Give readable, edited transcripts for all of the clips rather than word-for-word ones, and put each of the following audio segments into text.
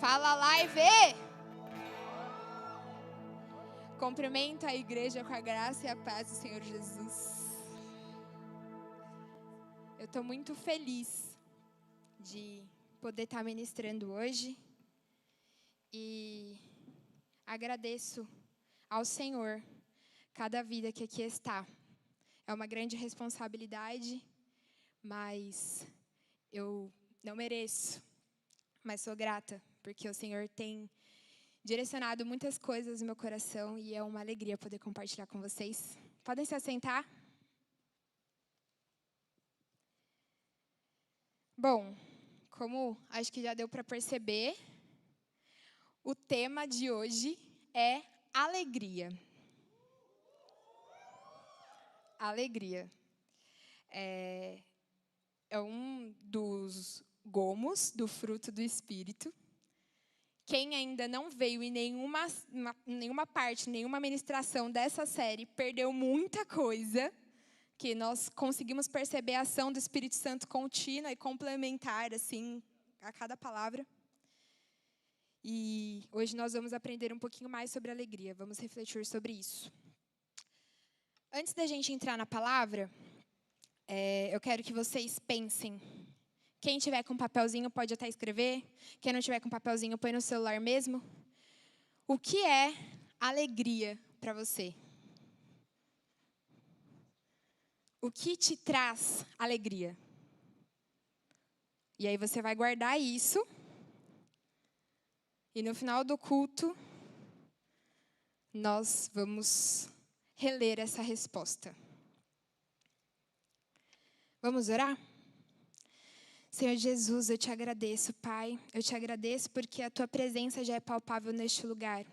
Fala, live! Cumprimento a igreja com a graça e a paz do Senhor Jesus. Eu estou muito feliz de poder estar ministrando hoje e agradeço ao Senhor cada vida que aqui está. É uma grande responsabilidade, mas eu não mereço, mas sou grata, porque o Senhor tem direcionado muitas coisas no meu coração e é uma alegria poder compartilhar com vocês. Podem se assentar? Bom, como acho que já deu para perceber, o tema de hoje é alegria. Alegria. É um dos gomos do fruto do Espírito. Quem ainda não veio em nenhuma parte, nenhuma ministração dessa série, perdeu muita coisa, que nós conseguimos perceber a ação do Espírito Santo contínua e complementar, assim, a cada palavra. E hoje nós vamos aprender um pouquinho mais sobre alegria, vamos refletir sobre isso. Antes da gente entrar na palavra, eu quero que vocês pensem. Quem tiver com papelzinho pode até escrever. Quem não tiver com papelzinho, põe no celular mesmo. O que é alegria para você? O que te traz alegria? E aí você vai guardar isso. E no final do culto, nós vamos reler essa resposta. Vamos orar? Senhor Jesus, eu te agradeço, Pai. Eu te agradeço porque a Tua presença já é palpável neste lugar.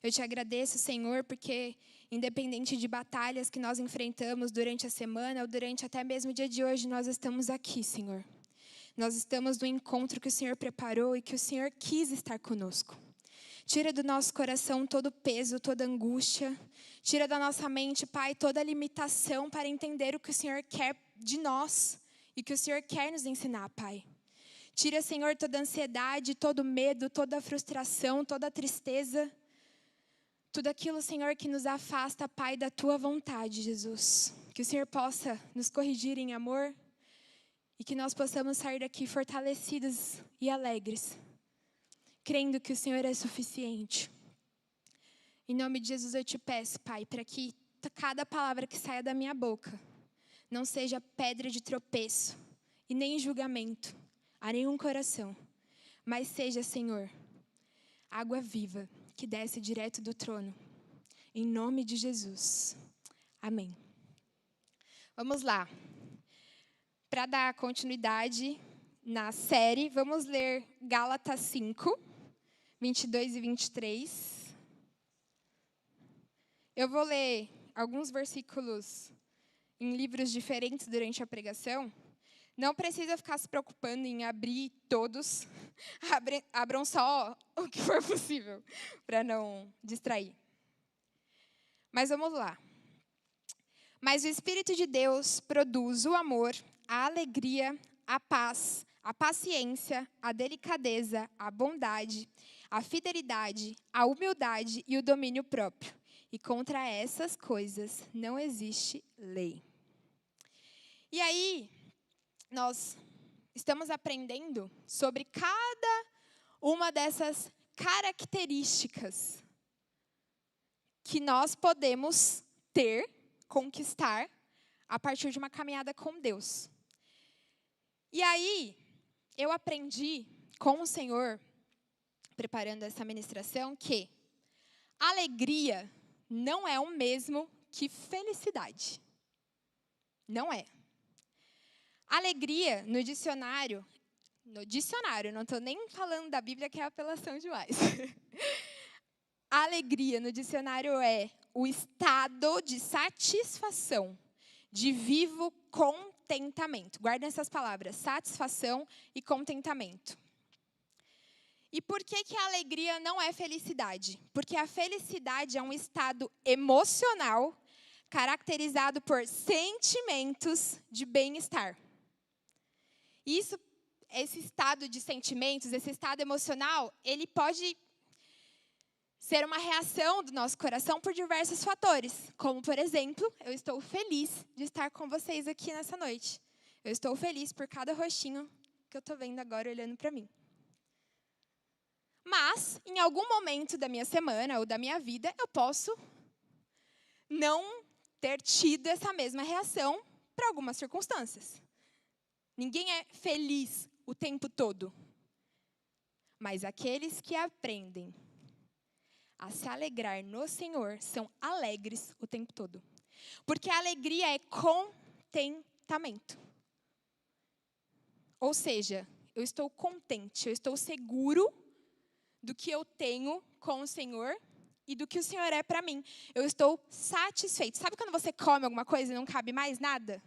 Eu te agradeço, Senhor, porque independente de batalhas que nós enfrentamos durante a semana ou durante até mesmo o dia de hoje, nós estamos aqui, Senhor. Nós estamos no encontro que o Senhor preparou e que o Senhor quis estar conosco. Tira do nosso coração todo o peso, toda a angústia. Tira da nossa mente, Pai, toda a limitação para entender o que o Senhor quer de nós. E que o Senhor quer nos ensinar, Pai. Tira, Senhor, toda a ansiedade, todo o medo, toda a frustração, toda a tristeza. Tudo aquilo, Senhor, que nos afasta, Pai, da Tua vontade, Jesus. Que o Senhor possa nos corrigir em amor. E que nós possamos sair daqui fortalecidos e alegres. Crendo que o Senhor é suficiente. Em nome de Jesus eu te peço, Pai, para que cada palavra que saia da minha boca não seja pedra de tropeço e nem julgamento a nenhum coração, mas seja, Senhor, água viva que desce direto do trono. Em nome de Jesus. Amém. Vamos lá. Para dar continuidade na série, vamos ler Gálatas 5, 22 e 23. Eu vou ler alguns versículos em livros diferentes durante a pregação. Não precisa ficar se preocupando em abrir todos. Abram só o que for possível, para não distrair. Mas vamos lá. Mas o Espírito de Deus produz o amor, a alegria, a paz, a paciência, a delicadeza, a bondade, a fidelidade, a humildade e o domínio próprio. E contra essas coisas não existe lei. E aí, nós estamos aprendendo sobre cada uma dessas características que nós podemos ter, conquistar, a partir de uma caminhada com Deus. E aí, eu aprendi com o Senhor, preparando essa ministração, que alegria não é o mesmo que felicidade. Não é. Alegria, no dicionário, não estou nem falando da Bíblia, que é apelação demais. Alegria, no dicionário, é o estado de satisfação, de vivo contentamento. Guardem essas palavras, satisfação e contentamento. E por que a alegria não é felicidade? Porque a felicidade é um estado emocional caracterizado por sentimentos de bem-estar. Isso esse estado de sentimentos, esse estado emocional, ele pode ser uma reação do nosso coração por diversos fatores. Como, por exemplo, eu estou feliz de estar com vocês aqui nessa noite. Eu estou feliz por cada rostinho que eu estou vendo agora olhando para mim. Mas, em algum momento da minha semana ou da minha vida, eu posso não ter tido essa mesma reação para algumas circunstâncias. Ninguém é feliz o tempo todo. Mas aqueles que aprendem a se alegrar no Senhor são alegres o tempo todo. Porque a alegria é contentamento. Ou seja, eu estou contente, eu estou seguro do que eu tenho com o Senhor e do que o Senhor é para mim. Eu estou satisfeito. Sabe quando você come alguma coisa e não cabe mais nada?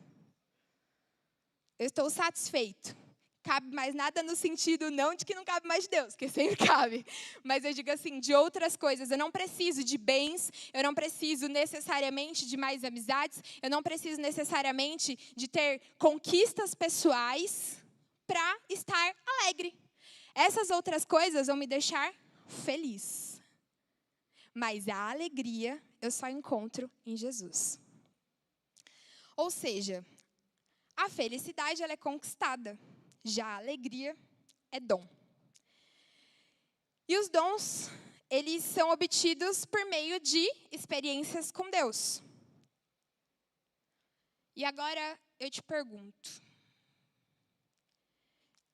Eu estou satisfeito. Cabe mais nada no sentido não de que não cabe mais de Deus, que sempre cabe. Mas eu digo assim, de outras coisas. Eu não preciso de bens, eu não preciso necessariamente de mais amizades, eu não preciso necessariamente de ter conquistas pessoais para estar alegre. Essas outras coisas vão me deixar feliz. Mas a alegria eu só encontro em Jesus. Ou seja, a felicidade ela é conquistada. Já a alegria é dom. E os dons, eles são obtidos por meio de experiências com Deus. E agora eu te pergunto.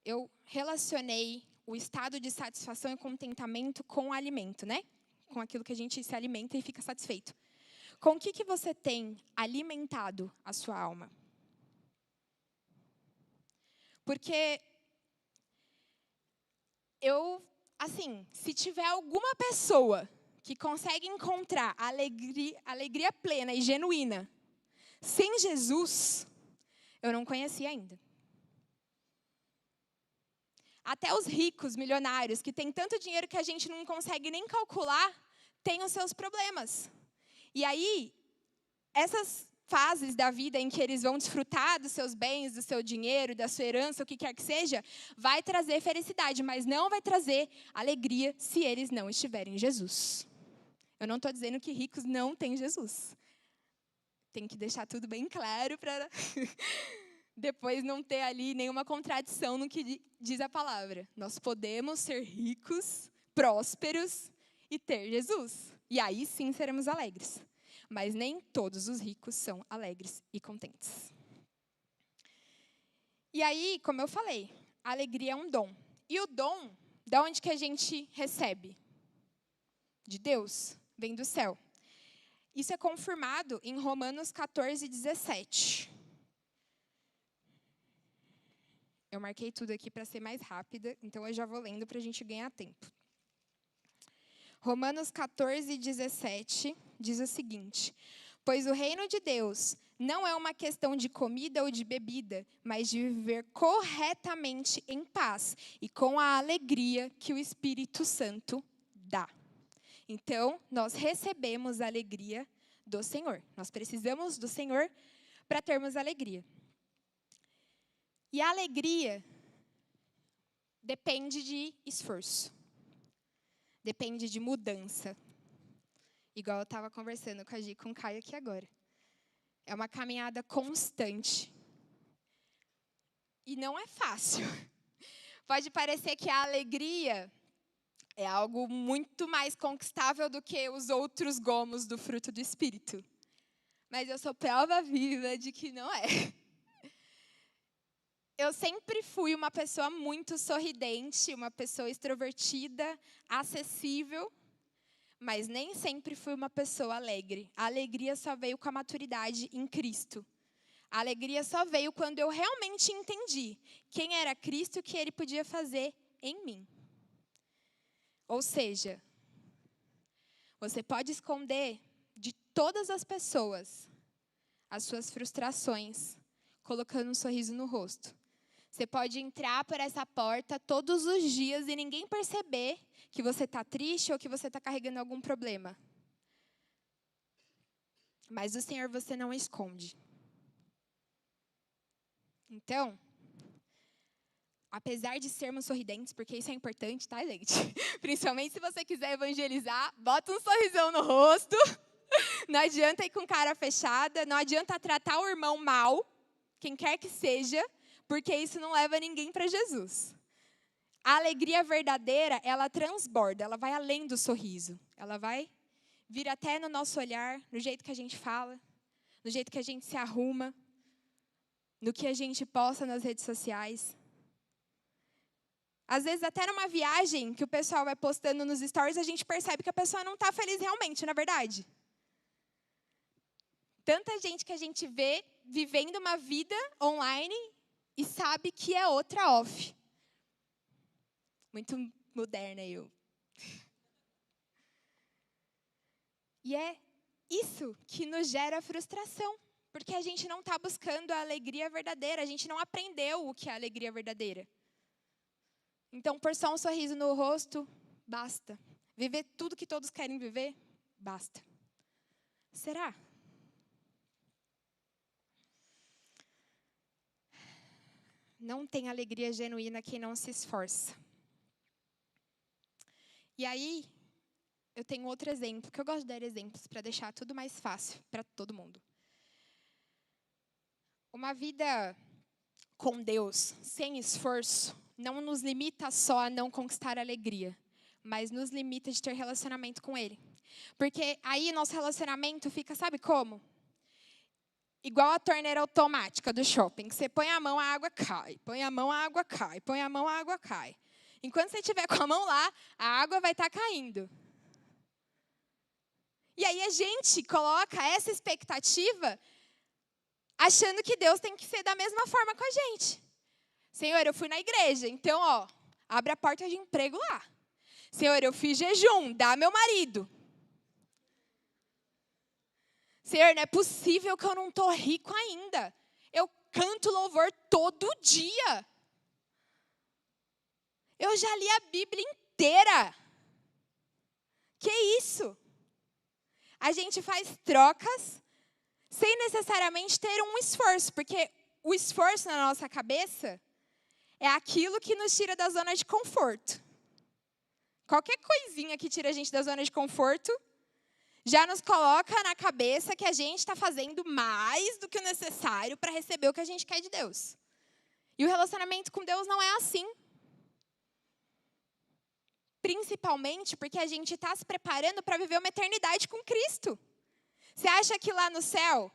Eu relacionei o estado de satisfação e contentamento com o alimento, né? Com aquilo que a gente se alimenta e fica satisfeito. Com o que você tem alimentado a sua alma? Porque se tiver alguma pessoa que consegue encontrar alegria plena e genuína sem Jesus, eu não conheci ainda. Até os ricos, milionários, que têm tanto dinheiro que a gente não consegue nem calcular, têm os seus problemas. E aí, essas fases da vida em que eles vão desfrutar dos seus bens, do seu dinheiro, da sua herança, o que quer que seja, vai trazer felicidade, mas não vai trazer alegria se eles não estiverem em Jesus. Eu não estou dizendo que ricos não têm Jesus. Tem que deixar tudo bem claro para depois não ter ali nenhuma contradição no que diz a palavra. Nós podemos ser ricos, prósperos e ter Jesus. E aí sim seremos alegres. Mas nem todos os ricos são alegres e contentes. E aí, como eu falei, a alegria é um dom. E o dom, de onde que a gente recebe? De Deus, vem do céu. Isso é confirmado em Romanos 14, 17. Eu marquei tudo aqui para ser mais rápida, então eu já vou lendo para a gente ganhar tempo. Romanos 14, 17 diz o seguinte: pois o reino de Deus não é uma questão de comida ou de bebida, mas de viver corretamente em paz e com a alegria que o Espírito Santo dá. Então, nós recebemos a alegria do Senhor. Nós precisamos do Senhor para termos alegria. E a alegria depende de esforço. Depende de mudança. Igual eu estava conversando com a Gi e com o Caio aqui agora. É uma caminhada constante. E não é fácil. Pode parecer que a alegria é algo muito mais conquistável do que os outros gomos do fruto do Espírito. Mas eu sou prova viva de que não é. Eu sempre fui uma pessoa muito sorridente, uma pessoa extrovertida, acessível, mas nem sempre fui uma pessoa alegre. A alegria só veio com a maturidade em Cristo. A alegria só veio quando eu realmente entendi quem era Cristo e o que Ele podia fazer em mim. Ou seja, você pode esconder de todas as pessoas as suas frustrações, colocando um sorriso no rosto. Você pode entrar por essa porta todos os dias e ninguém perceber que você está triste ou que você está carregando algum problema. Mas o Senhor você não esconde. Então, apesar de sermos sorridentes, porque isso é importante, tá, gente? Principalmente se você quiser evangelizar, bota um sorrisão no rosto. Não adianta ir com cara fechada, não adianta tratar o irmão mal, quem quer que seja, porque isso não leva ninguém para Jesus. A alegria verdadeira, ela transborda, ela vai além do sorriso. Ela vai vir até no nosso olhar, no jeito que a gente fala, no jeito que a gente se arruma, no que a gente posta nas redes sociais. Às vezes, até numa viagem que o pessoal vai postando nos stories, a gente percebe que a pessoa não está feliz realmente, não é verdade? Tanta gente que a gente vê vivendo uma vida online e sabe que é outra off. Muito moderna eu. E é isso que nos gera frustração, porque a gente não está buscando a alegria verdadeira, a gente não aprendeu o que é a alegria verdadeira. Então, por só um sorriso no rosto, basta. Viver tudo que todos querem viver, basta. Será? Não tem alegria genuína quem não se esforça. E aí, eu tenho outro exemplo, que eu gosto de dar exemplos para deixar tudo mais fácil para todo mundo. Uma vida com Deus, sem esforço, não nos limita só a não conquistar a alegria, mas nos limita de ter relacionamento com Ele. Porque aí nosso relacionamento fica, sabe como? Igual a torneira automática do shopping, que você põe a mão, a água cai, põe a mão, a água cai, põe a mão, a água cai. Enquanto você estiver com a mão lá, a água vai estar caindo. E aí a gente coloca essa expectativa achando que Deus tem que ser da mesma forma com a gente. Senhor, eu fui na igreja, então, abre a porta de emprego lá. Senhor, eu fiz jejum, dá meu marido. Senhor, não é possível que eu não estou rico ainda. Eu canto louvor todo dia. Eu já li a Bíblia inteira. Que isso? A gente faz trocas sem necessariamente ter um esforço, porque o esforço na nossa cabeça é aquilo que nos tira da zona de conforto. Qualquer coisinha que tira a gente da zona de conforto já nos coloca na cabeça que a gente está fazendo mais do que o necessário para receber o que a gente quer de Deus. E o relacionamento com Deus não é assim. Principalmente porque a gente está se preparando para viver uma eternidade com Cristo. Você acha que lá no céu,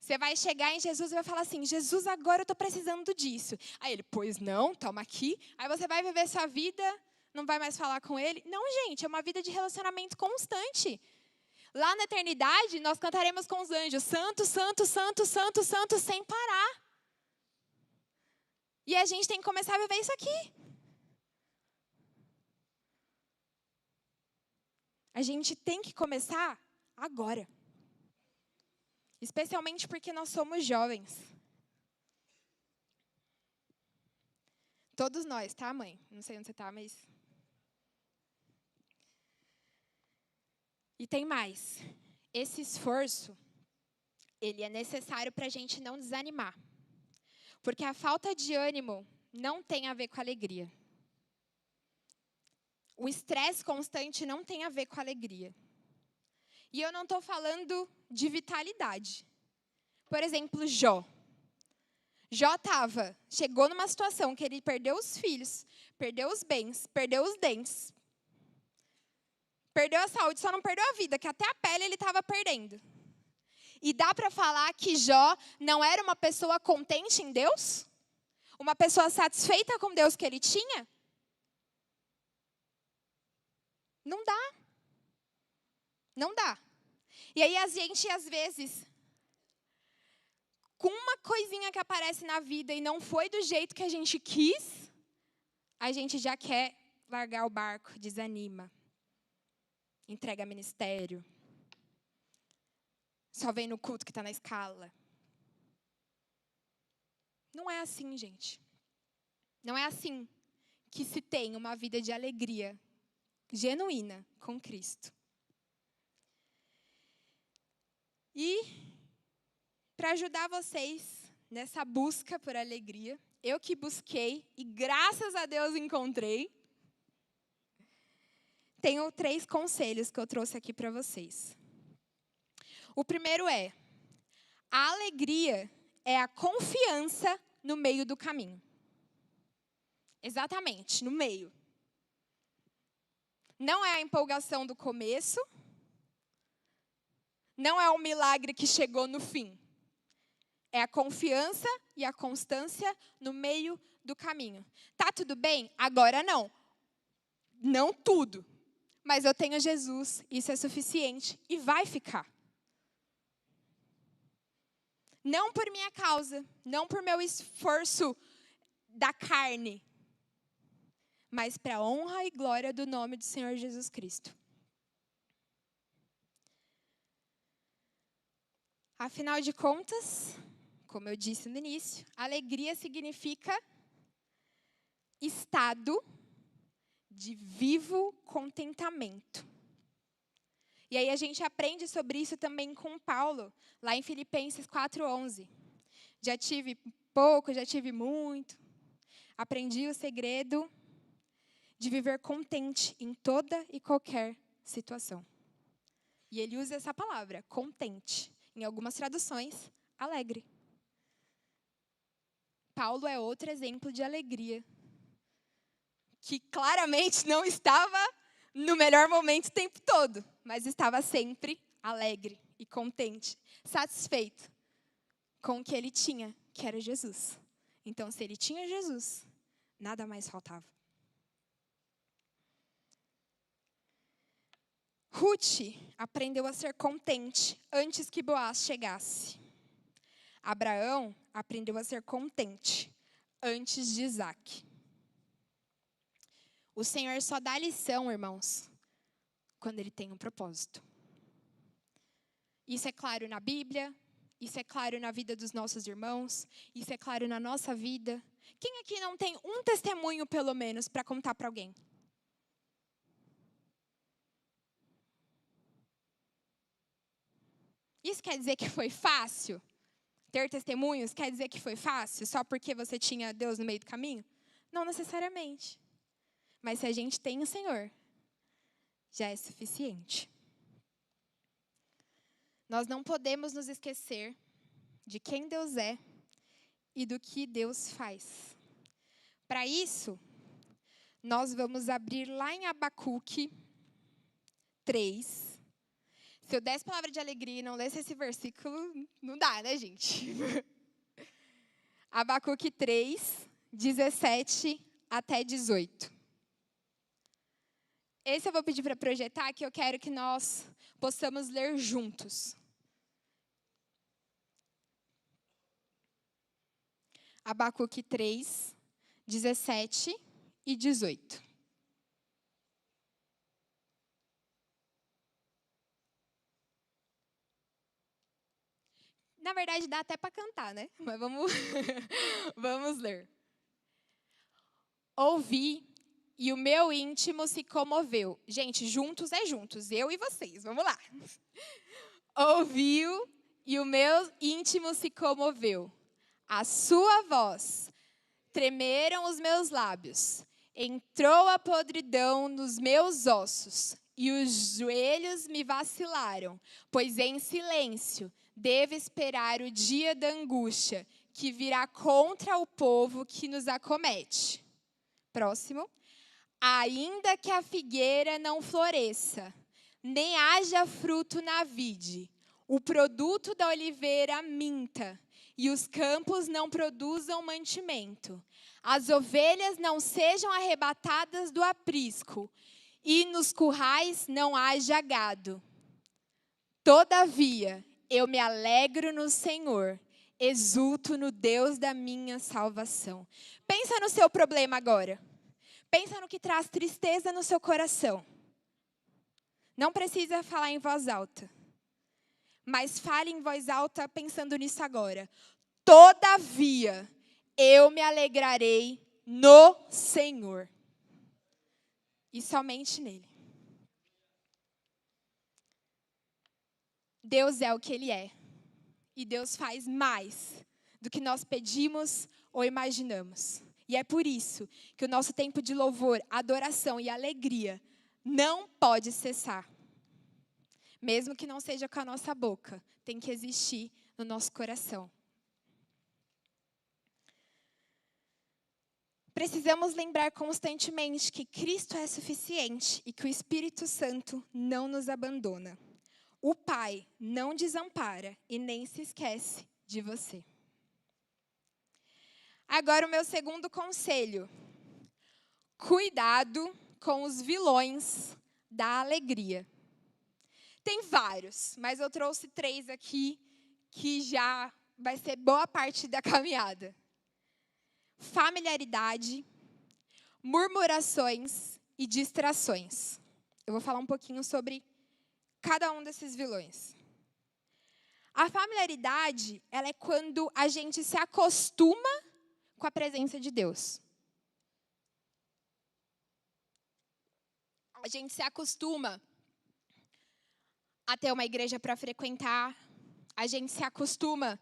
você vai chegar em Jesus e vai falar assim, Jesus, agora eu estou precisando disso. Aí ele, pois não, toma aqui. Aí você vai viver sua vida, não vai mais falar com ele. Não, gente, é uma vida de relacionamento constante. Lá na eternidade, nós cantaremos com os anjos, santo, santo, santo, santo, santo, sem parar. E a gente tem que começar a viver isso aqui. A gente tem que começar agora. Especialmente porque nós somos jovens. Todos nós, tá, mãe? Não sei onde você tá, mas... E tem mais. Esse esforço, ele é necessário para a gente não desanimar. Porque a falta de ânimo não tem a ver com alegria. O estresse constante não tem a ver com alegria. E eu não estou falando de vitalidade. Por exemplo, Jó. Jó chegou numa situação que ele perdeu os filhos, perdeu os bens, perdeu os dentes, perdeu a saúde, só não perdeu a vida, que até a pele ele estava perdendo. E dá para falar que Jó não era uma pessoa contente em Deus? Uma pessoa satisfeita com Deus que ele tinha? Não dá. Não dá. E aí a gente, às vezes, com uma coisinha que aparece na vida e não foi do jeito que a gente quis, a gente já quer largar o barco, desanima. Entrega ministério. Só vem no culto que está na escala. Não é assim, gente. Não é assim que se tem uma vida de alegria genuína com Cristo. E, para ajudar vocês nessa busca por alegria, eu que busquei e graças a Deus encontrei. Tenho 3 conselhos que eu trouxe aqui para vocês. O primeiro é: a alegria é a confiança no meio do caminho. Exatamente, no meio. Não é a empolgação do começo, não é o milagre que chegou no fim. É a confiança e a constância no meio do caminho. Tá tudo bem? Agora não. Não tudo. Mas eu tenho Jesus, isso é suficiente e vai ficar. Não por minha causa, não por meu esforço da carne, mas para a honra e glória do nome do Senhor Jesus Cristo. Afinal de contas, como eu disse no início, alegria significa estado de vivo contentamento. E aí a gente aprende sobre isso também com Paulo, lá em Filipenses 4:11. Já tive pouco, já tive muito. Aprendi o segredo de viver contente em toda e qualquer situação. E ele usa essa palavra, contente. Em algumas traduções, alegre. Paulo é outro exemplo de alegria, que claramente não estava no melhor momento o tempo todo, mas estava sempre alegre e contente, satisfeito com o que ele tinha, que era Jesus. Então, se ele tinha Jesus, nada mais faltava. Ruth aprendeu a ser contente antes que Boaz chegasse. Abraão aprendeu a ser contente antes de Isaac. O Senhor só dá lição, irmãos, quando Ele tem um propósito. Isso é claro na Bíblia, isso é claro na vida dos nossos irmãos, isso é claro na nossa vida. Quem aqui não tem um testemunho, pelo menos, para contar para alguém? Isso quer dizer que foi fácil? Ter testemunhos quer dizer que foi fácil só porque você tinha Deus no meio do caminho? Não necessariamente. Mas se a gente tem o Senhor, já é suficiente. Nós não podemos nos esquecer de quem Deus é e do que Deus faz. Para isso, nós vamos abrir lá em Abacuque 3. Se eu desse palavra de alegria e não lesse esse versículo, não dá, né, gente? Abacuque 3, 17 até 18. Esse eu vou pedir para projetar, que eu quero que nós possamos ler juntos. Abacuque 3, 17 e 18. Na verdade, dá até para cantar, né? Mas vamos, vamos ler. Ouvi e o meu íntimo se comoveu. Gente, juntos é juntos, eu e vocês, vamos lá. Ouviu e o meu íntimo se comoveu. A sua voz, tremeram os meus lábios. Entrou a podridão nos meus ossos e os joelhos me vacilaram, pois em silêncio devo esperar o dia da angústia que virá contra o povo que nos acomete. Próximo. Ainda que a figueira não floresça, nem haja fruto na vide, o produto da oliveira minta, e os campos não produzam mantimento, as ovelhas não sejam arrebatadas do aprisco, e nos currais não haja gado. Todavia, eu me alegro no Senhor, exulto no Deus da minha salvação. Pensa no seu problema agora. Pensa no que traz tristeza no seu coração. Não precisa falar em voz alta. Mas fale em voz alta pensando nisso agora. Todavia, eu me alegrarei no Senhor. E somente nele. Deus é o que Ele é. E Deus faz mais do que nós pedimos ou imaginamos. E é por isso que o nosso tempo de louvor, adoração e alegria não pode cessar. Mesmo que não seja com a nossa boca, tem que existir no nosso coração. Precisamos lembrar constantemente que Cristo é suficiente e que o Espírito Santo não nos abandona. O Pai não desampara e nem se esquece de você. Agora o meu segundo conselho. Cuidado com os vilões da alegria. Tem vários, mas eu trouxe 3 aqui que já vai ser boa parte da caminhada. Familiaridade, murmurações e distrações. Eu vou falar um pouquinho sobre cada um desses vilões. A familiaridade, ela é quando a gente se acostuma com a presença de Deus. A gente se acostuma a ter uma igreja para frequentar. A gente se acostuma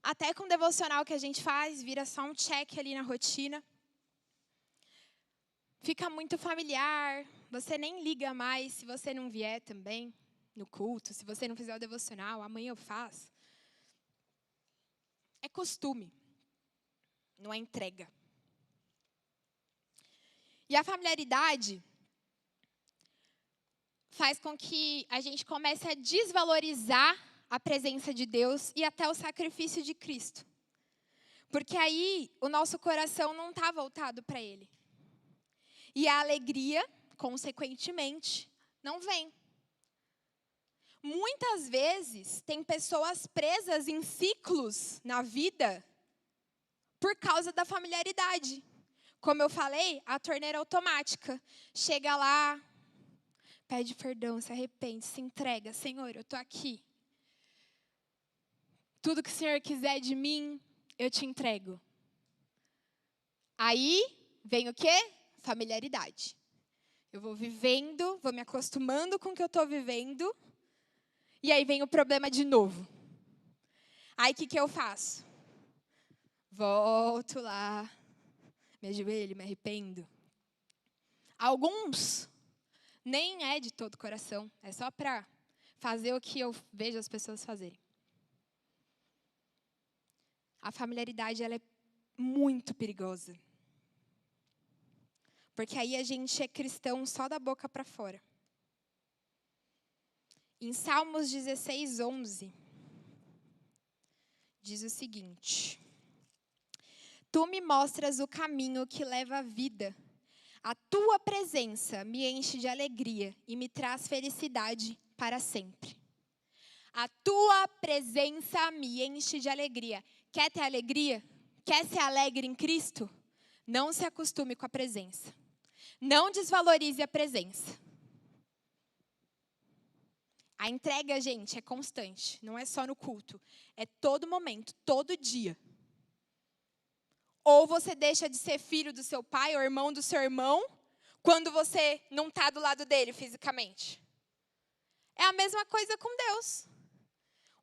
até com o devocional que a gente faz, vira só um check ali na rotina. Fica muito familiar, você nem liga mais se você não vier também no culto, se você não fizer o devocional, amanhã eu faço. É costume, não é entrega. E a familiaridade faz com que a gente comece a desvalorizar a presença de Deus e até o sacrifício de Cristo. Porque aí o nosso coração não está voltado para Ele. E a alegria, consequentemente, não vem. Muitas vezes, tem pessoas presas em ciclos na vida por causa da familiaridade. Como eu falei, a torneira automática. Chega lá, pede perdão, se arrepende, se entrega. Senhor, eu estou aqui. Tudo que o Senhor quiser de mim, eu te entrego. Aí vem o quê? Familiaridade. Eu vou vivendo, vou me acostumando com o que eu estou vivendo. E aí vem o problema de novo. Aí o que eu faço? Volto lá, me ajoelho, me arrependo. Alguns nem é de todo o coração, é só para fazer o que eu vejo as pessoas fazerem. A familiaridade, ela é muito perigosa. Porque aí a gente é cristão só da boca para fora. Em Salmos 16, 11, diz o seguinte: Tu me mostras o caminho que leva à vida. A tua presença me enche de alegria e me traz felicidade para sempre. A tua presença me enche de alegria. Quer ter alegria? Quer ser alegre em Cristo? Não se acostume com a presença. Não desvalorize a presença. A entrega, gente, é constante. Não é só no culto. É todo momento, todo dia. Ou você deixa de ser filho do seu pai ou irmão do seu irmão quando você não está do lado dele fisicamente. É a mesma coisa com Deus.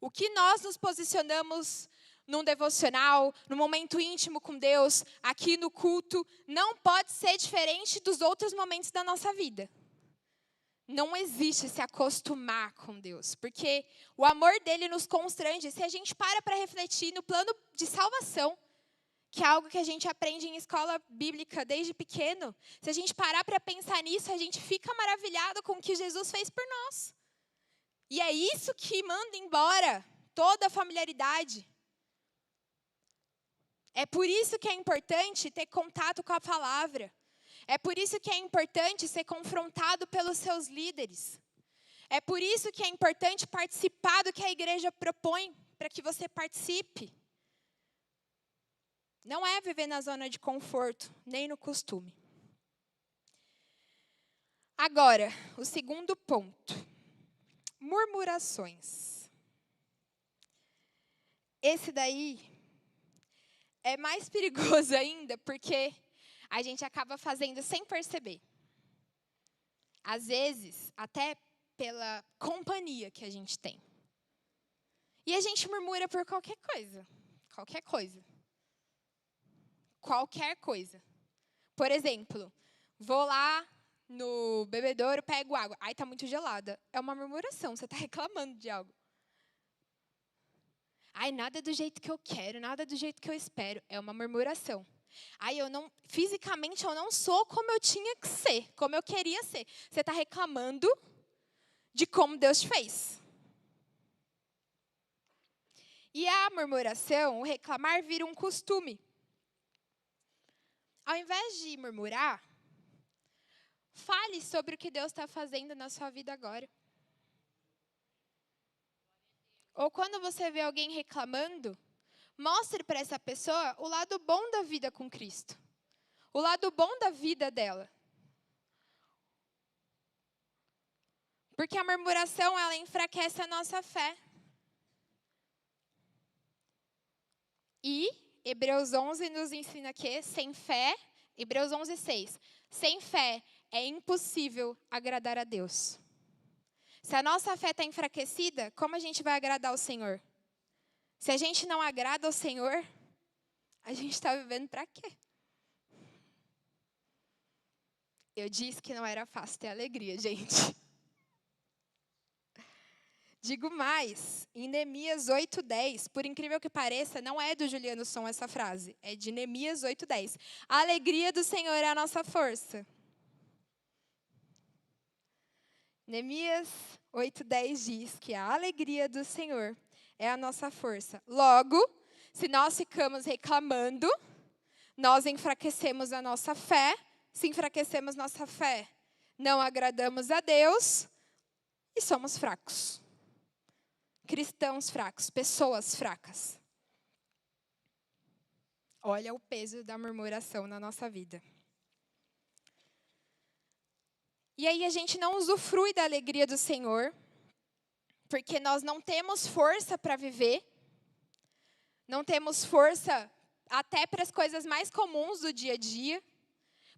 O que nós nos posicionamos num devocional, no momento íntimo com Deus, aqui no culto, não pode ser diferente dos outros momentos da nossa vida. Não existe se acostumar com Deus, porque o amor dele nos constrange. Se a gente para refletir no plano de salvação, que é algo que a gente aprende em escola bíblica desde pequeno, se a gente parar para pensar nisso, a gente fica maravilhado com o que Jesus fez por nós. E é isso que manda embora toda a familiaridade. É por isso que é importante ter contato com a palavra. É por isso que é importante ser confrontado pelos seus líderes. É por isso que é importante participar do que a igreja propõe para que você participe. Não é viver na zona de conforto, nem no costume. Agora, o segundo ponto. Murmurações. Esse daí é mais perigoso ainda, porque a gente acaba fazendo sem perceber. Às vezes, até pela companhia que a gente tem. E a gente murmura por qualquer coisa. Qualquer coisa. Qualquer coisa. Por exemplo, vou lá no bebedouro, pego água. Ai, tá muito gelada. É uma murmuração, você está reclamando de algo. Ai, nada do jeito que eu quero, nada do jeito que eu espero. É uma murmuração. Ai, fisicamente eu não sou como eu tinha que ser, como eu queria ser. Você está reclamando de como Deus te fez. E a murmuração, o reclamar, vira um costume. Ao invés de murmurar, fale sobre o que Deus está fazendo na sua vida agora. Ou quando você vê alguém reclamando, mostre para essa pessoa o lado bom da vida com Cristo. O lado bom da vida dela. Porque a murmuração, ela enfraquece a nossa fé. E Hebreus 11 nos ensina que, sem fé, Hebreus 11:6, sem fé é impossível agradar a Deus. Se a nossa fé está enfraquecida, como a gente vai agradar o Senhor? Se a gente não agrada ao Senhor, a gente está vivendo para quê? Eu disse que não era fácil ter alegria, gente. Digo mais, em Neemias 8:10, por incrível que pareça, não é do Juliano Som essa frase, é de Neemias 8:10. A alegria do Senhor é a nossa força. Neemias 8:10 diz que a alegria do Senhor é a nossa força. Logo, se nós ficamos reclamando, nós enfraquecemos a nossa fé. Se enfraquecemos nossa fé, não agradamos a Deus e somos fracos. Cristãos fracos, pessoas fracas. Olha o peso da murmuração na nossa vida. E aí a gente não usufrui da alegria do Senhor, porque nós não temos força para viver, não temos força até para as coisas mais comuns do dia a dia,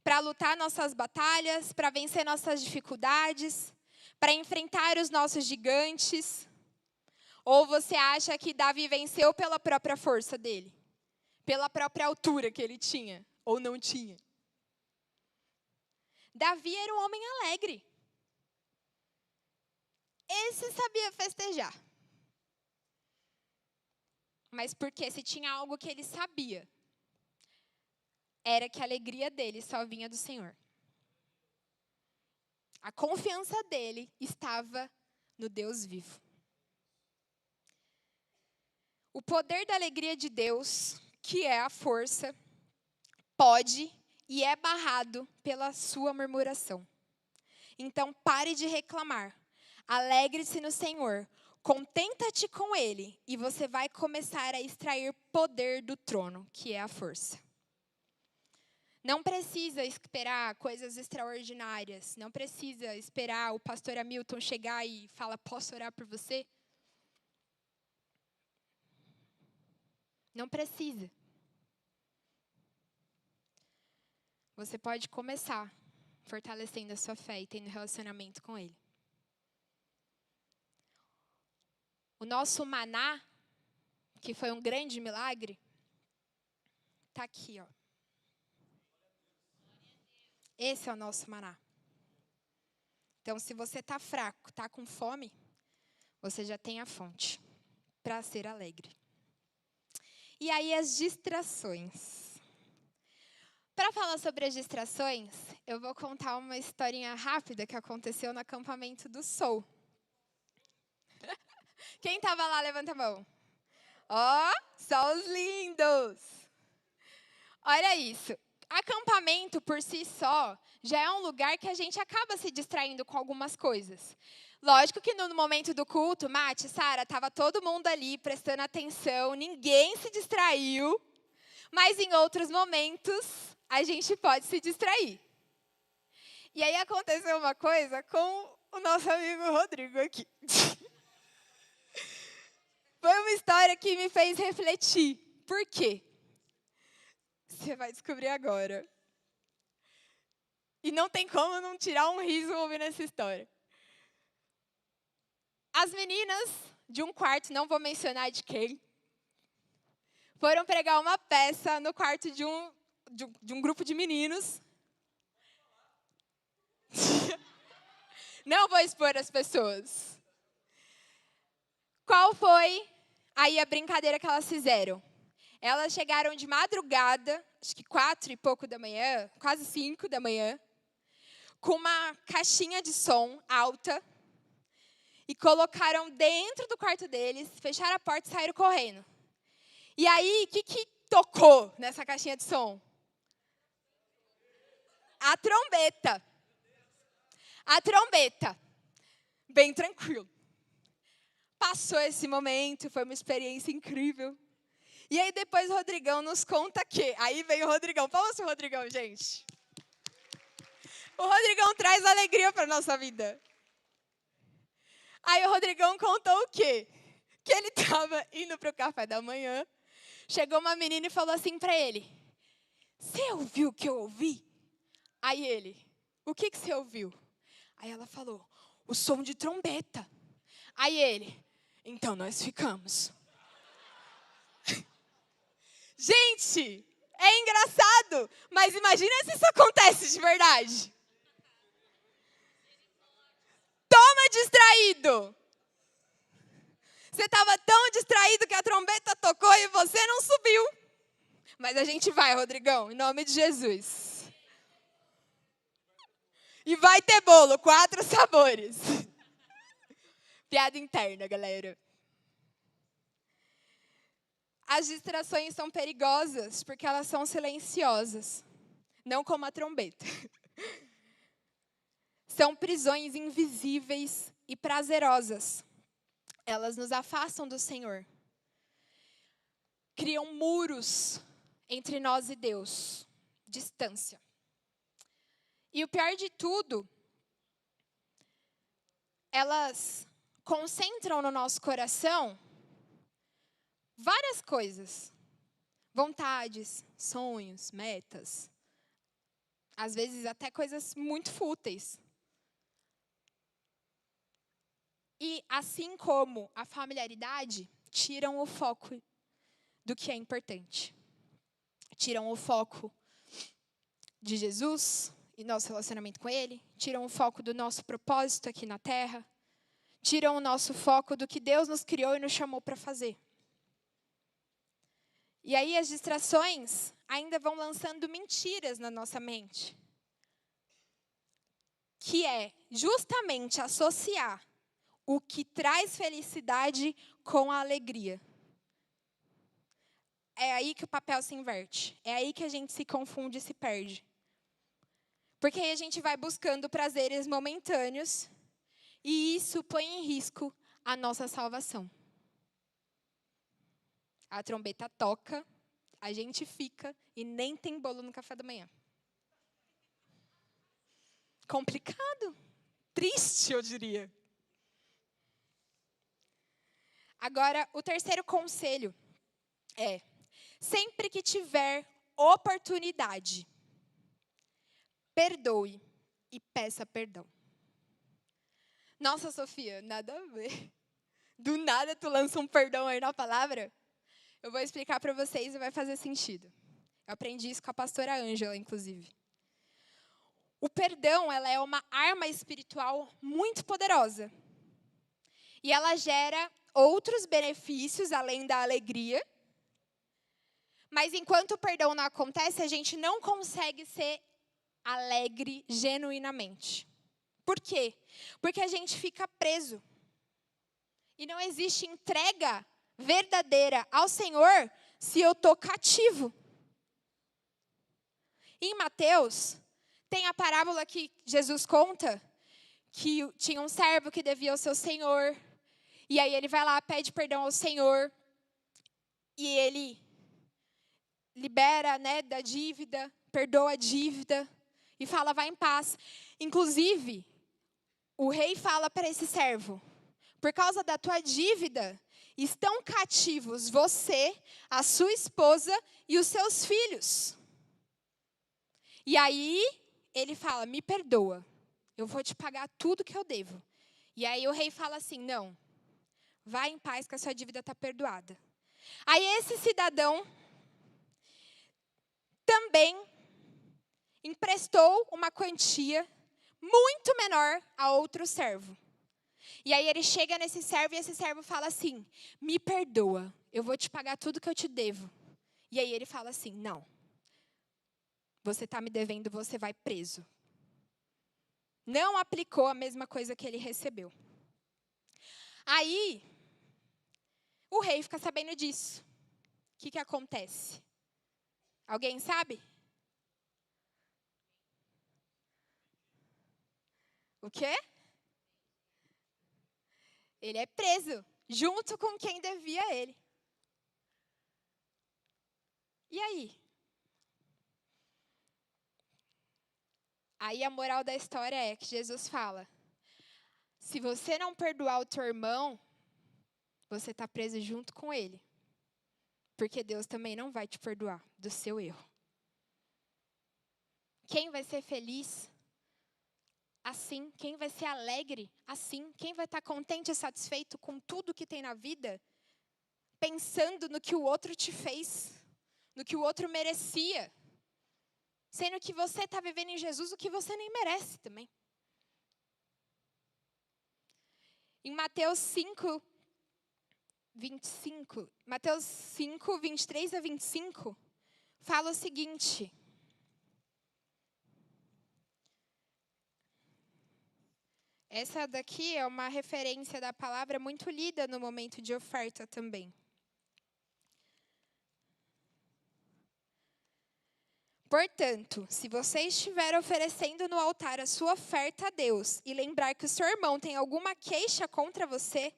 para lutar nossas batalhas, para vencer nossas dificuldades, para enfrentar os nossos gigantes. Ou você acha que Davi venceu pela própria força dele? Pela própria altura que ele tinha? Ou não tinha? Davi era um homem alegre. Esse sabia festejar. Mas porque se tinha algo que ele sabia, era que a alegria dele só vinha do Senhor. A confiança dele estava no Deus vivo. O poder da alegria de Deus, que é a força, pode e é barrado pela sua murmuração. Então pare de reclamar. Alegre-se no Senhor. Contenta-te com Ele e você vai começar a extrair poder do trono, que é a força. Não precisa esperar coisas extraordinárias. Não precisa esperar o pastor Hamilton chegar e falar, posso orar por você? Não precisa. Você pode começar fortalecendo a sua fé e tendo relacionamento com Ele. O nosso maná, que foi um grande milagre, está aqui, ó. Esse é o nosso maná. Então, se você está fraco, está com fome, você já tem a fonte para ser alegre. E aí, as distrações. Para falar sobre as distrações, eu vou contar uma historinha rápida que aconteceu no acampamento do Soul. Quem estava lá, levanta a mão. Ó, só os lindos. Olha isso. Acampamento, por si só, já é um lugar que a gente acaba se distraindo com algumas coisas. Lógico que no momento do culto, Mate, Sara, estava todo mundo ali prestando atenção, ninguém se distraiu, mas em outros momentos a gente pode se distrair. E aí aconteceu uma coisa com o nosso amigo Rodrigo aqui. Foi uma história que me fez refletir. Por quê? Você vai descobrir agora. E não tem como não tirar um riso ouvindo essa história. As meninas de um quarto, não vou mencionar de quem, foram pregar uma peça no quarto de um grupo de meninos. Não vou expor as pessoas. Qual foi aí a brincadeira que elas fizeram? Elas chegaram de madrugada, acho que 4 e pouco da manhã, quase 5 da manhã, com uma caixinha de som alta e colocaram dentro do quarto deles, fecharam a porta e saíram correndo. E aí, o que tocou nessa caixinha de som? A trombeta. A trombeta. Bem tranquilo. Passou esse momento, foi uma experiência incrível. E aí depois o Rodrigão nos conta que... Aí vem o Rodrigão. Palmas pro Rodrigão, gente. O Rodrigão traz alegria para a nossa vida. Aí o Rodrigão contou o quê? Que ele estava indo para o café da manhã. Chegou uma menina e falou assim para ele: você ouviu o que eu ouvi? Aí ele: o que você ouviu? Aí ela falou: o som de trombeta. Aí ele: então nós ficamos. Gente, é engraçado, mas imagina se isso acontece de verdade. Toma distraído. Você estava tão distraído que a trombeta tocou e você não subiu. Mas a gente vai, Rodrigão, em nome de Jesus. E vai ter bolo, 4 sabores. Piada interna, galera. As distrações são perigosas porque elas são silenciosas, não como a trombeta. São prisões invisíveis e prazerosas. Elas nos afastam do Senhor. Criam muros entre nós e Deus. Distância. E o pior de tudo, elas concentram no nosso coração várias coisas. Vontades, sonhos, metas. Às vezes até coisas muito fúteis. E assim como a familiaridade, tiram o foco do que é importante. Tiram o foco de Jesus e nosso relacionamento com Ele. Tiram o foco do nosso propósito aqui na Terra. Tiram o nosso foco do que Deus nos criou e nos chamou para fazer. E aí as distrações ainda vão lançando mentiras na nossa mente. Que é justamente associar o que traz felicidade com a alegria. É aí que o papel se inverte. É aí que a gente se confunde e se perde. Porque aí a gente vai buscando prazeres momentâneos e isso põe em risco a nossa salvação. A trombeta toca, a gente fica e nem tem bolo no café da manhã. Complicado. Triste, eu diria. Agora, o terceiro conselho é: sempre que tiver oportunidade, perdoe e peça perdão. Nossa, Sofia, nada a ver. Do nada tu lança um perdão aí na palavra? Eu vou explicar para vocês e vai fazer sentido. Eu aprendi isso com a pastora Ângela, inclusive. O perdão, ela é uma arma espiritual muito poderosa. E ela gera outros benefícios além da alegria. Mas enquanto o perdão não acontece, a gente não consegue ser alegre genuinamente. Por quê? Porque a gente fica preso. E não existe entrega verdadeira ao Senhor se eu estou cativo. Em Mateus, tem a parábola que Jesus conta, que tinha um servo que devia ao seu senhor. E aí ele vai lá, pede perdão ao Senhor. E ele libera, né, da dívida, perdoa a dívida. E fala, vai em paz. Inclusive, o rei fala para esse servo: por causa da tua dívida, estão cativos você, a sua esposa e os seus filhos. E aí, ele fala, me perdoa, eu vou te pagar tudo que eu devo. E aí o rei fala assim, não, vai em paz que a sua dívida está perdoada. Aí esse cidadão também emprestou uma quantia muito menor a outro servo. E aí ele chega nesse servo e esse servo fala assim: me perdoa, eu vou te pagar tudo que eu te devo. E aí ele fala assim: não, você está me devendo, você vai preso. Não aplicou a mesma coisa que ele recebeu. Aí, o rei fica sabendo disso. O que acontece? Alguém sabe? O quê? Ele é preso, junto com quem devia a ele. E aí? Aí a moral da história é que Jesus fala: se você não perdoar o teu irmão, você está preso junto com ele. Porque Deus também não vai te perdoar do seu erro. Quem vai ser feliz assim? Quem vai ser alegre assim? Quem vai estar contente e satisfeito com tudo que tem na vida? Pensando no que o outro te fez, no que o outro merecia. Sendo que você está vivendo em Jesus o que você nem merece também. Em Mateus 5, 25, Mateus 5, 23 a 25, fala o seguinte: essa daqui é uma referência da palavra muito lida no momento de oferta também. Portanto, se você estiver oferecendo no altar a sua oferta a Deus e lembrar que o seu irmão tem alguma queixa contra você,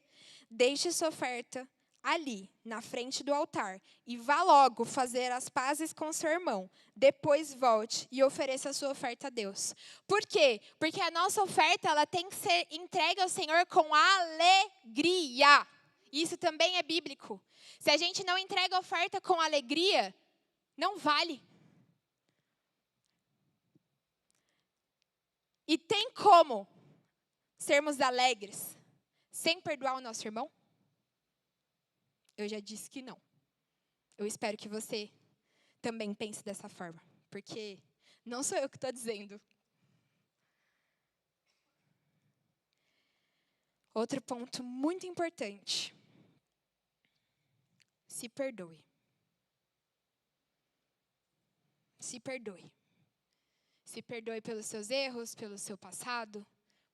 deixe sua oferta ali, na frente do altar, e vá logo fazer as pazes com seu irmão. Depois volte e ofereça a sua oferta a Deus. Por quê? Porque a nossa oferta ela tem que ser entregue ao Senhor com alegria. Isso também é bíblico. Se a gente não entrega a oferta com alegria, não vale. E tem como sermos alegres sem perdoar o nosso irmão? Eu já disse que não. Eu espero que você também pense dessa forma, porque não sou eu que estou dizendo. Outro ponto muito importante. Se perdoe. Se perdoe. Se perdoe pelos seus erros, pelo seu passado,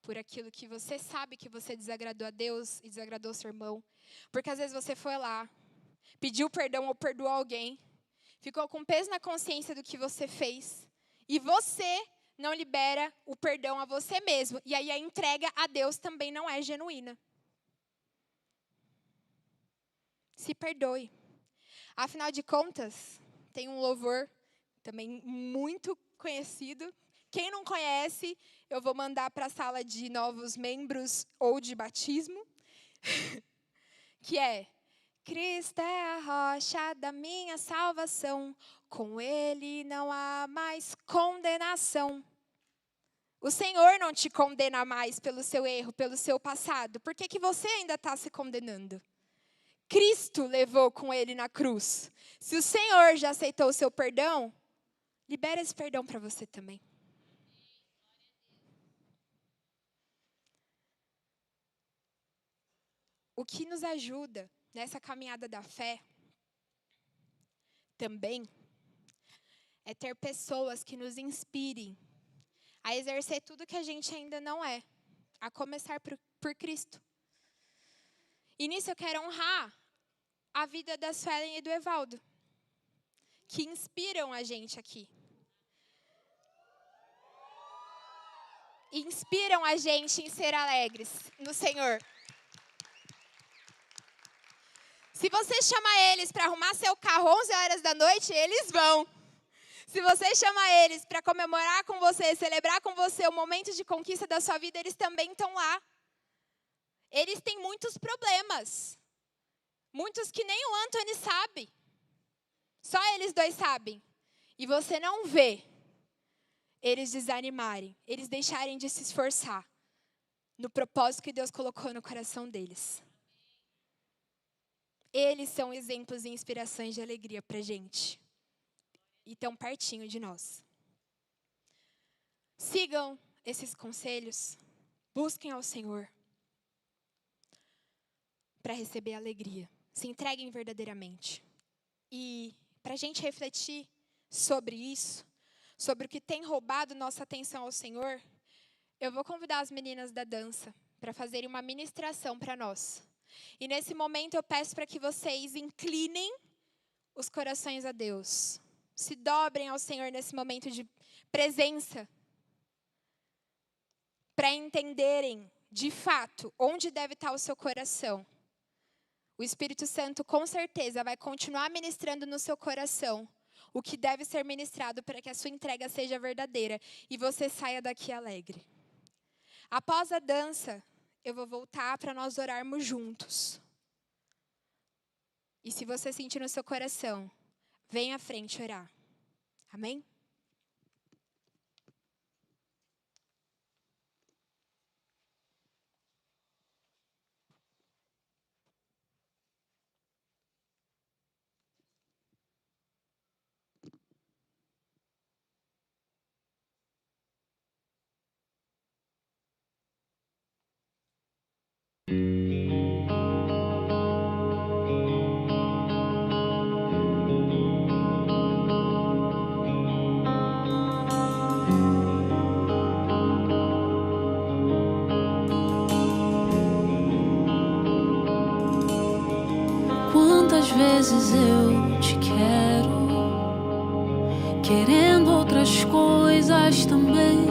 por aquilo que você sabe que você desagradou a Deus e desagradou seu irmão. Porque às vezes você foi lá, pediu perdão ou perdoou alguém, ficou com peso na consciência do que você fez, e você não libera o perdão a você mesmo. E aí a entrega a Deus também não é genuína. Se perdoe. Afinal de contas, tem um louvor também muito conhecido. Quem não conhece, eu vou mandar para a sala de novos membros ou de batismo. Que é: Cristo é a rocha da minha salvação, com Ele não há mais condenação. O Senhor não te condena mais pelo seu erro, pelo seu passado. Por que você ainda está se condenando? Cristo levou com Ele na cruz. Se o Senhor já aceitou o seu perdão, libera esse perdão para você também. O que nos ajuda nessa caminhada da fé também é ter pessoas que nos inspirem a exercer tudo que a gente ainda não é, a começar por Cristo. E nisso eu quero honrar a vida da Suelen e do Evaldo, que inspiram a gente aqui. Inspiram a gente em ser alegres no Senhor. Se você chamar eles para arrumar seu carro 11 horas da noite, eles vão. Se você chamar eles para comemorar com você, celebrar com você o momento de conquista da sua vida, eles também estão lá. Eles têm muitos problemas. Muitos que nem o Anthony sabe. Só eles dois sabem. E você não vê eles desanimarem, eles deixarem de se esforçar no propósito que Deus colocou no coração deles. Eles são exemplos e inspirações de alegria pra gente. e tão pertinho de nós. Sigam esses conselhos, busquem ao Senhor para receber alegria. Se entreguem verdadeiramente. E para a gente refletir sobre isso, sobre o que tem roubado nossa atenção ao Senhor, eu vou convidar as meninas da dança para fazerem uma ministração para nós. E nesse momento eu peço para que vocês inclinem os corações a Deus. Se dobrem ao Senhor nesse momento de presença, para entenderem, de fato, onde deve estar o seu coração. O Espírito Santo, com certeza, vai continuar ministrando no seu coração o que deve ser ministrado para que a sua entrega seja verdadeira e você saia daqui alegre. Após a dança, eu vou voltar para nós orarmos juntos. E se você sentir no seu coração, vem à frente orar. Amém? Quantas vezes eu te quero, querendo outras coisas também.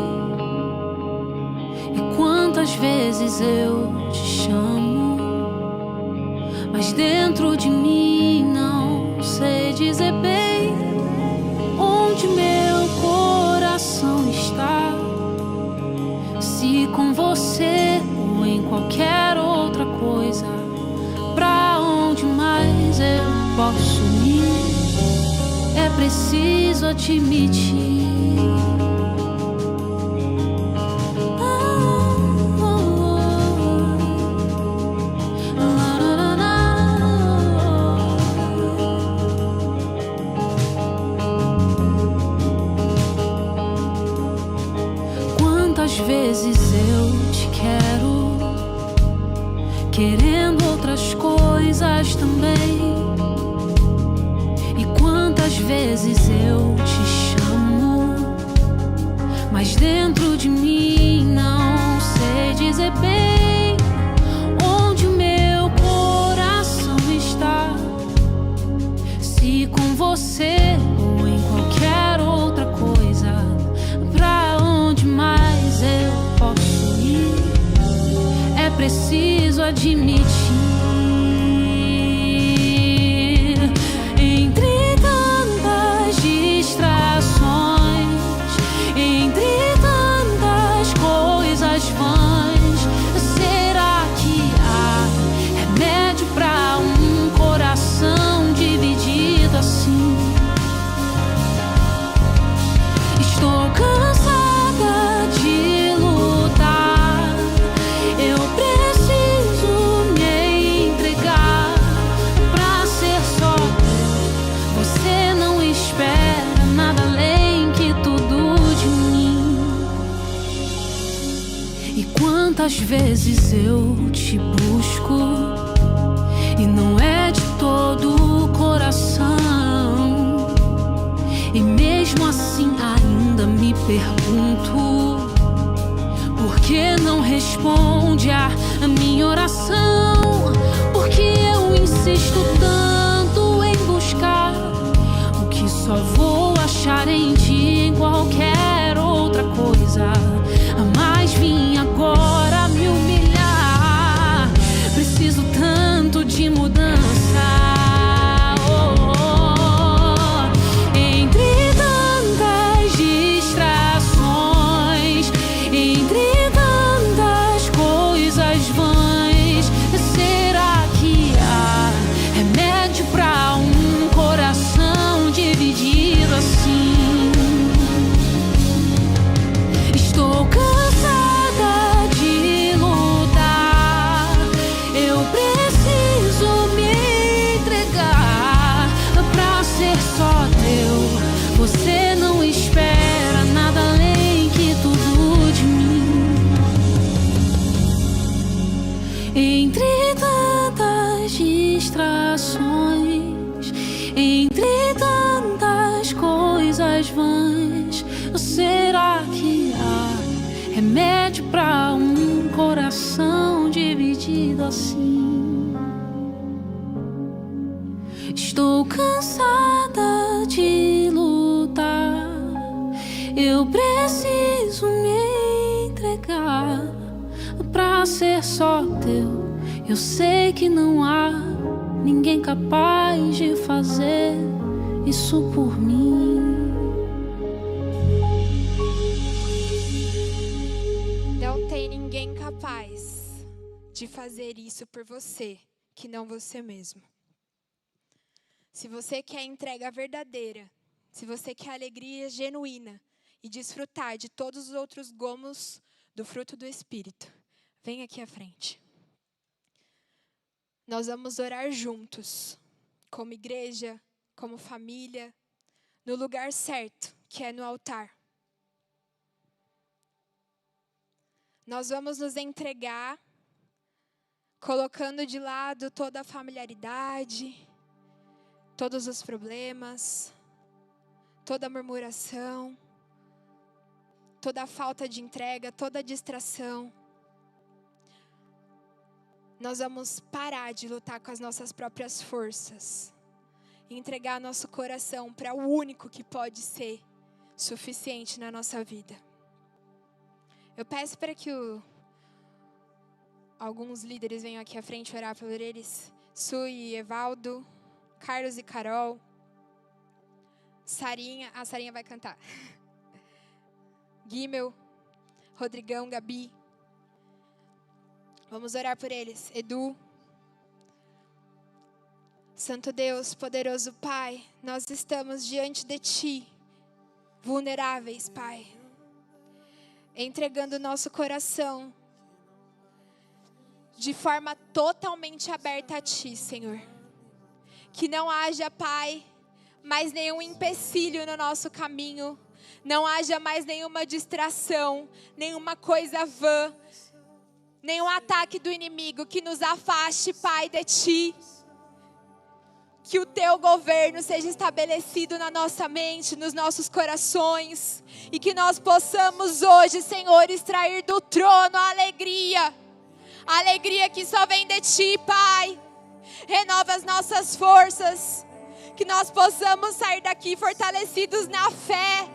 E quantas vezes eu te chamo, mas dentro de mim não sei dizer bem onde meu coração está. Se com você ou em qualquer outra coisa, pra onde mais eu posso ir? É preciso admitir. Quantas vezes eu te quero, querendo outras coisas também. E quantas vezes eu te chamo, mas dentro de mim não sei dizer bem onde o meu coração está. Se com você ou em qualquer outra coisa, pra onde mais eu posso ir? É preciso admitir. Entre tantas distrações, entre tantas coisas vãs, será que há remédio pra um coração dividido assim? Estou cansada de lutar, eu preciso me entregar pra ser só eu. Você não espera nada além que tudo de mim. E quantas vezes eu te busco e não é de todo o coração, e mesmo assim ainda me pergunto por que não responde a minha oração. Porque eu insisto tanto em buscar o que só vou achar em ti, em qualquer outra coisa. Mas vim agora me humilhar, preciso tanto de mudança. Entre tantas distrações, entre tantas coisas Entre tantas distrações, entre tantas coisas vãs, será que há remédio para um coração dividido assim? Estou cansada de lutar, eu preciso me entregar pra ser só teu. Eu sei que não há ninguém capaz de fazer isso por mim. Não tem ninguém capaz de fazer isso por você, que não você mesmo. Se você quer entrega verdadeira, se você quer alegria genuína e desfrutar de todos os outros gomos do fruto do Espírito, vem aqui à frente. Nós vamos orar juntos, como igreja, como família, no lugar certo, que é no altar. Nós vamos nos entregar, colocando de lado toda a familiaridade, todos os problemas, toda a murmuração, toda a falta de entrega, toda a distração. Nós vamos parar de lutar com as nossas próprias forças e entregar nosso coração para o único que pode ser suficiente na nossa vida. Eu peço para que alguns líderes venham aqui à frente orar por eles. Su e Evaldo, Carlos e Carol, Sarinha, a Sarinha vai cantar. Guimel, Rodrigão, Gabi. Vamos orar por eles. Edu. Santo Deus, poderoso Pai, nós estamos diante de Ti, vulneráveis, Pai, entregando nosso coração de forma totalmente aberta a Ti, Senhor. Que não haja, Pai, mais nenhum empecilho no nosso caminho, não haja mais nenhuma distração, nenhuma coisa vã, nenhum ataque do inimigo que nos afaste, Pai, de Ti. Que o Teu governo seja estabelecido na nossa mente, nos nossos corações. E que nós possamos hoje, Senhor, extrair do trono a alegria. A alegria que só vem de Ti, Pai. Renova as nossas forças. Que nós possamos sair daqui fortalecidos na fé.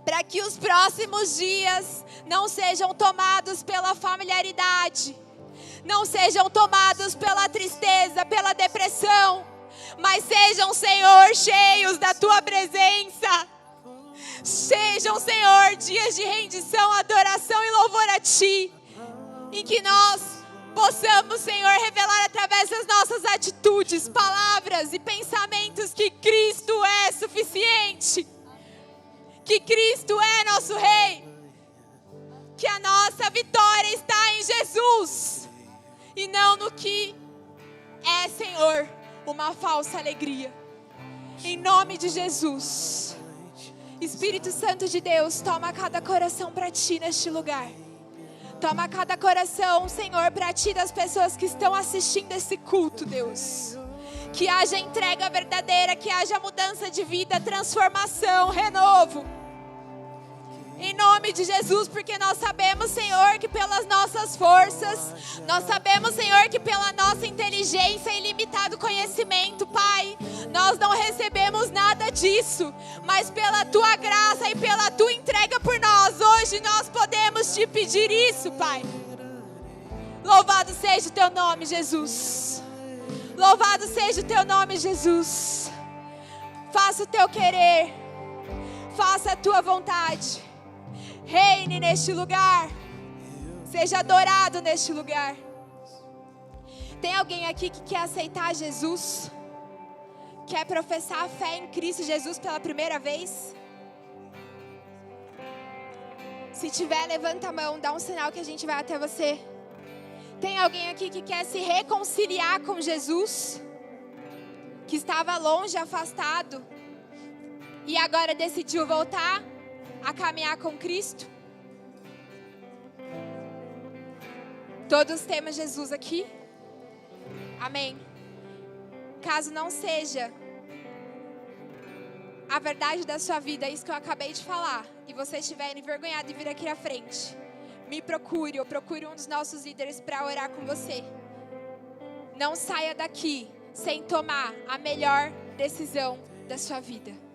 Para que os próximos dias não sejam tomados pela familiaridade, não sejam tomados pela tristeza, pela depressão, mas sejam, Senhor, cheios da Tua presença. Sejam, Senhor, dias de rendição, adoração e louvor a Ti, em que nós possamos, Senhor, revelar através das nossas atitudes, palavras e pensamentos que Cristo é suficiente. Que Cristo é nosso Rei, que a nossa vitória está em Jesus, e não no que é, Senhor, uma falsa alegria. Em nome de Jesus, Espírito Santo de Deus, toma cada coração para Ti neste lugar. Toma cada coração, Senhor, para Ti das pessoas que estão assistindo esse culto, Deus. Que haja entrega verdadeira, que haja mudança de vida, transformação, renovo. Em nome de Jesus, porque nós sabemos, Senhor, que pelas nossas forças, nós sabemos, Senhor, que pela nossa inteligência e ilimitado conhecimento, Pai, nós não recebemos nada disso, mas pela Tua graça e pela Tua entrega por nós, hoje nós podemos Te pedir isso, Pai. Louvado seja o Teu nome, Jesus. Louvado seja o Teu nome, Jesus. Faça o Teu querer, faça a Tua vontade. Reine neste lugar. Seja adorado neste lugar. Tem alguém aqui que quer aceitar Jesus? Quer professar a fé em Cristo Jesus pela primeira vez? Se tiver, levanta a mão, dá um sinal que a gente vai até você. Tem alguém aqui que quer se reconciliar com Jesus? Que estava longe, afastado, e agora decidiu voltar a caminhar com Cristo? Todos temos Jesus aqui? Amém. Caso não seja a verdade da sua vida, isso que eu acabei de falar, e você estiver envergonhado de vir aqui à frente, me procure, ou procure um dos nossos líderes para orar com você. Não saia daqui sem tomar a melhor decisão da sua vida.